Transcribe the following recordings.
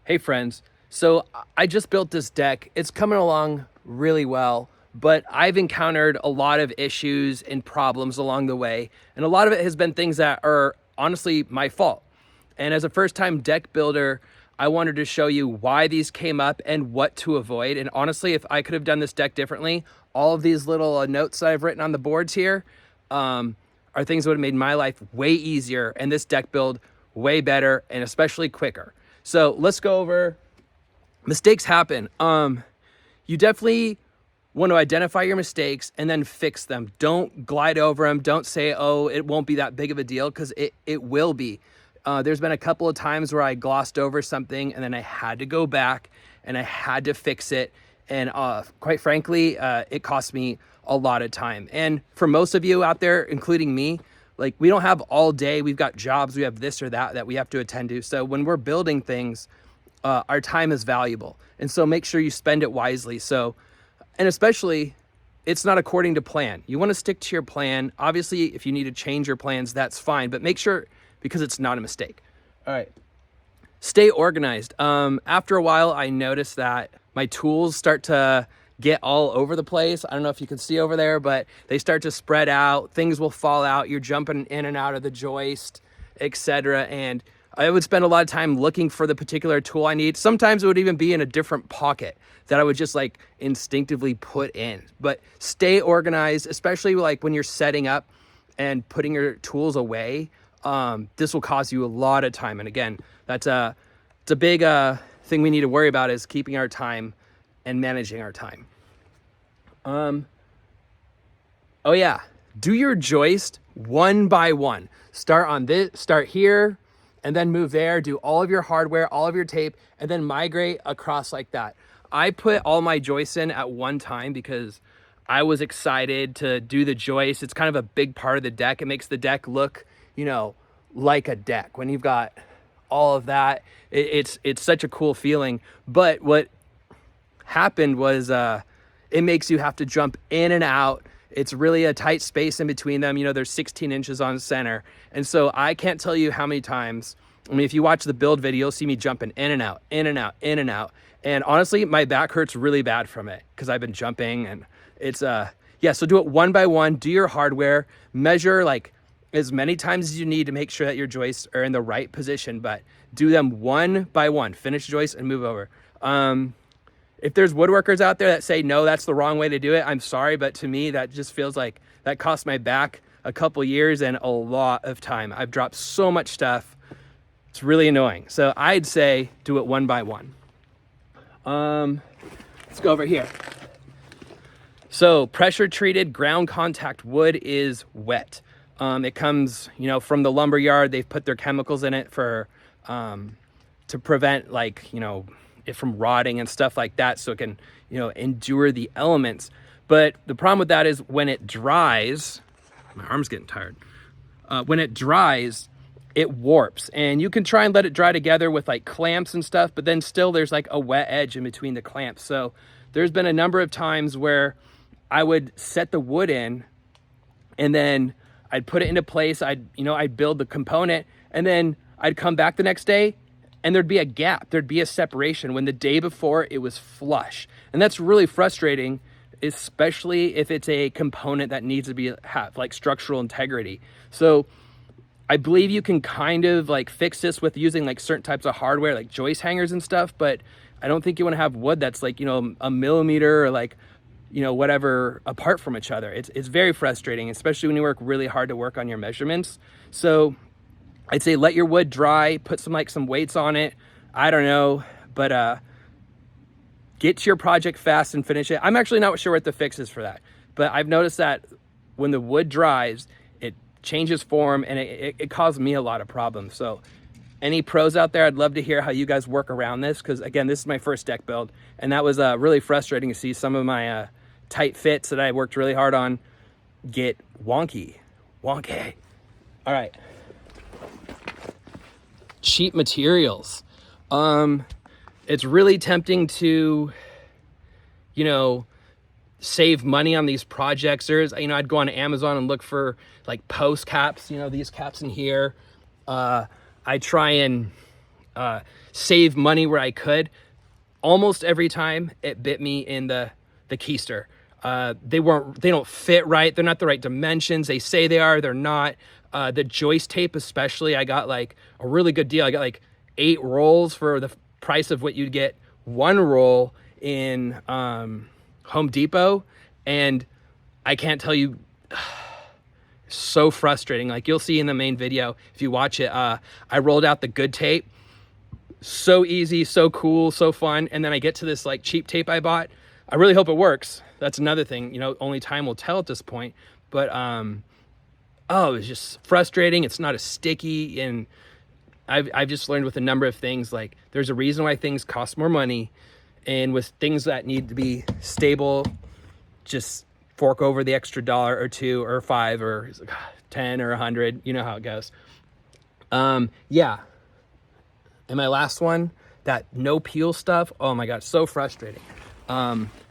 Hey friends, so I just built this deck. It's coming along really well, but I've encountered a lot of issues and problems along the way. And a lot of it has been things that are honestly my fault. And as a first time deck builder, I wanted to show you why these came up and what to avoid. And honestly, if I could have done this deck differently, all of these little notes that I've written on the boards here are things that would have made my life way easier and this deck build way better and especially quicker. So let's go over mistakes happen. You definitely want to identify your mistakes and then fix them. Don't glide over them. Don't say, oh, it won't be that big of a deal, because it will be. There's been a couple of times where I glossed over something and then I had to go back and I had to fix it. And quite frankly, it cost me a lot of time. And for most of you out there, including me, like, we don't have all day. We've got jobs, we have this or that we have to attend to. So when we're building things, our time is valuable. And so make sure you spend it wisely. So, and especially, it's not according to plan. You want to stick to your plan. Obviously, if you need to change your plans, that's fine, but make sure, because it's not a mistake. All right. Stay organized. After a while, I noticed that my tools start to get all over the place. I don't know if you can see over there, but they start to spread out. Things will fall out. You're jumping in and out of the joist, etc. And I would spend a lot of time looking for the particular tool I need. Sometimes it would even be in a different pocket that I would just like instinctively put in. But stay organized, especially like when you're setting up and putting your tools away. This will cost you a lot of time. And again, it's a big thing we need to worry about, is keeping our time and managing our time. Oh yeah, do your joist one by one. Start here, and then move there. Do all of your hardware, all of your tape, and then migrate across like that. I put all my joists in at one time because I was excited to do the joist. It's kind of a big part of the deck. It makes the deck look, like a deck. When you've got all of that, it's such a cool feeling. But what happened was it makes you have to jump in and out. It's really a tight space in between them. There's 16 inches on center. And so I can't tell you how many times, if you watch the build video, you'll see me jumping in and out, in and out, in and out. And honestly, my back hurts really bad from it because I've been jumping, and it's, so do it one by one. Do your hardware, measure like as many times as you need to make sure that your joists are in the right position, but do them one by one. Finish joist and move over. If there's woodworkers out there that say, no, that's the wrong way to do it, I'm sorry, but to me, that just feels like that cost my back a couple years and a lot of time. I've dropped so much stuff. It's really annoying. So I'd say do it one by one. Let's go over here. So pressure treated ground contact wood is wet. It comes, from the lumber yard. They've put their chemicals in it for, to prevent it from rotting and stuff like that, so it can, endure the elements. But the problem with that is when it dries, my arm's getting tired. When it dries, it warps, and you can try and let it dry together with like clamps and stuff, but then still there's like a wet edge in between the clamps. So there's been a number of times where I would set the wood in, and then I'd put it into place. I'd build the component, and then I'd come back the next day and there'd be a gap. There'd be a separation when the day before it was flush. And that's really frustrating, especially if it's a component that needs to have like structural integrity. So I believe you can kind of like fix this with using like certain types of hardware, like joist hangers and stuff, but I don't think you want to have wood that's like, a millimeter or like, whatever apart from each other. It's very frustrating, especially when you work really hard to work on your measurements. So I'd say let your wood dry, put some weights on it. I don't know, but get to your project fast and finish it. I'm actually not sure what the fix is for that, but I've noticed that when the wood dries, it changes form, and it caused me a lot of problems. So any pros out there, I'd love to hear how you guys work around this, because again, this is my first deck build, and that was really frustrating to see some of my tight fits that I worked really hard on get wonky. All right. Cheap materials. It's really tempting to, save money on these projects. I'd go on Amazon and look for like post caps, these caps in here. I try and save money where I could. Almost every time it bit me in the keister. They don't fit right. They're not the right dimensions. They say they are, they're not. The joist tape especially, I got like a really good deal. I got like 8 rolls for the price of what you'd get 1 roll in Home Depot. And I can't tell you, so frustrating. Like you'll see in the main video, if you watch it, I rolled out the good tape. So easy, so cool, so fun. And then I get to this like cheap tape I bought. I really hope it works. That's another thing, you know, only time will tell at this point. But oh, it was just frustrating. It's not as sticky. And I've just learned with a number of things, like there's a reason why things cost more money. And with things that need to be stable, just fork over the extra $1 or $2 or $5 or 10 or 100. You know how it goes. Yeah. And my last one, that no peel stuff. Oh my God, so frustrating.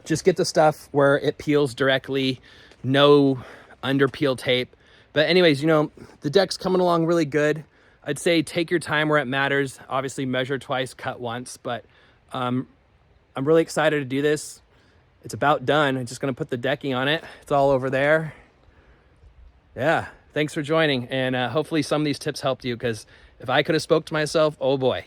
Just get the stuff where it peels directly, no under peel tape. But anyways, you know, the deck's coming along really good. I'd say take your time where it matters. Obviously measure twice, cut once, but I'm really excited to do this. It's about done. I'm just gonna put the decking on it. It's all over there. Yeah, thanks for joining. And hopefully some of these tips helped you, because if I could have spoke to myself, oh boy.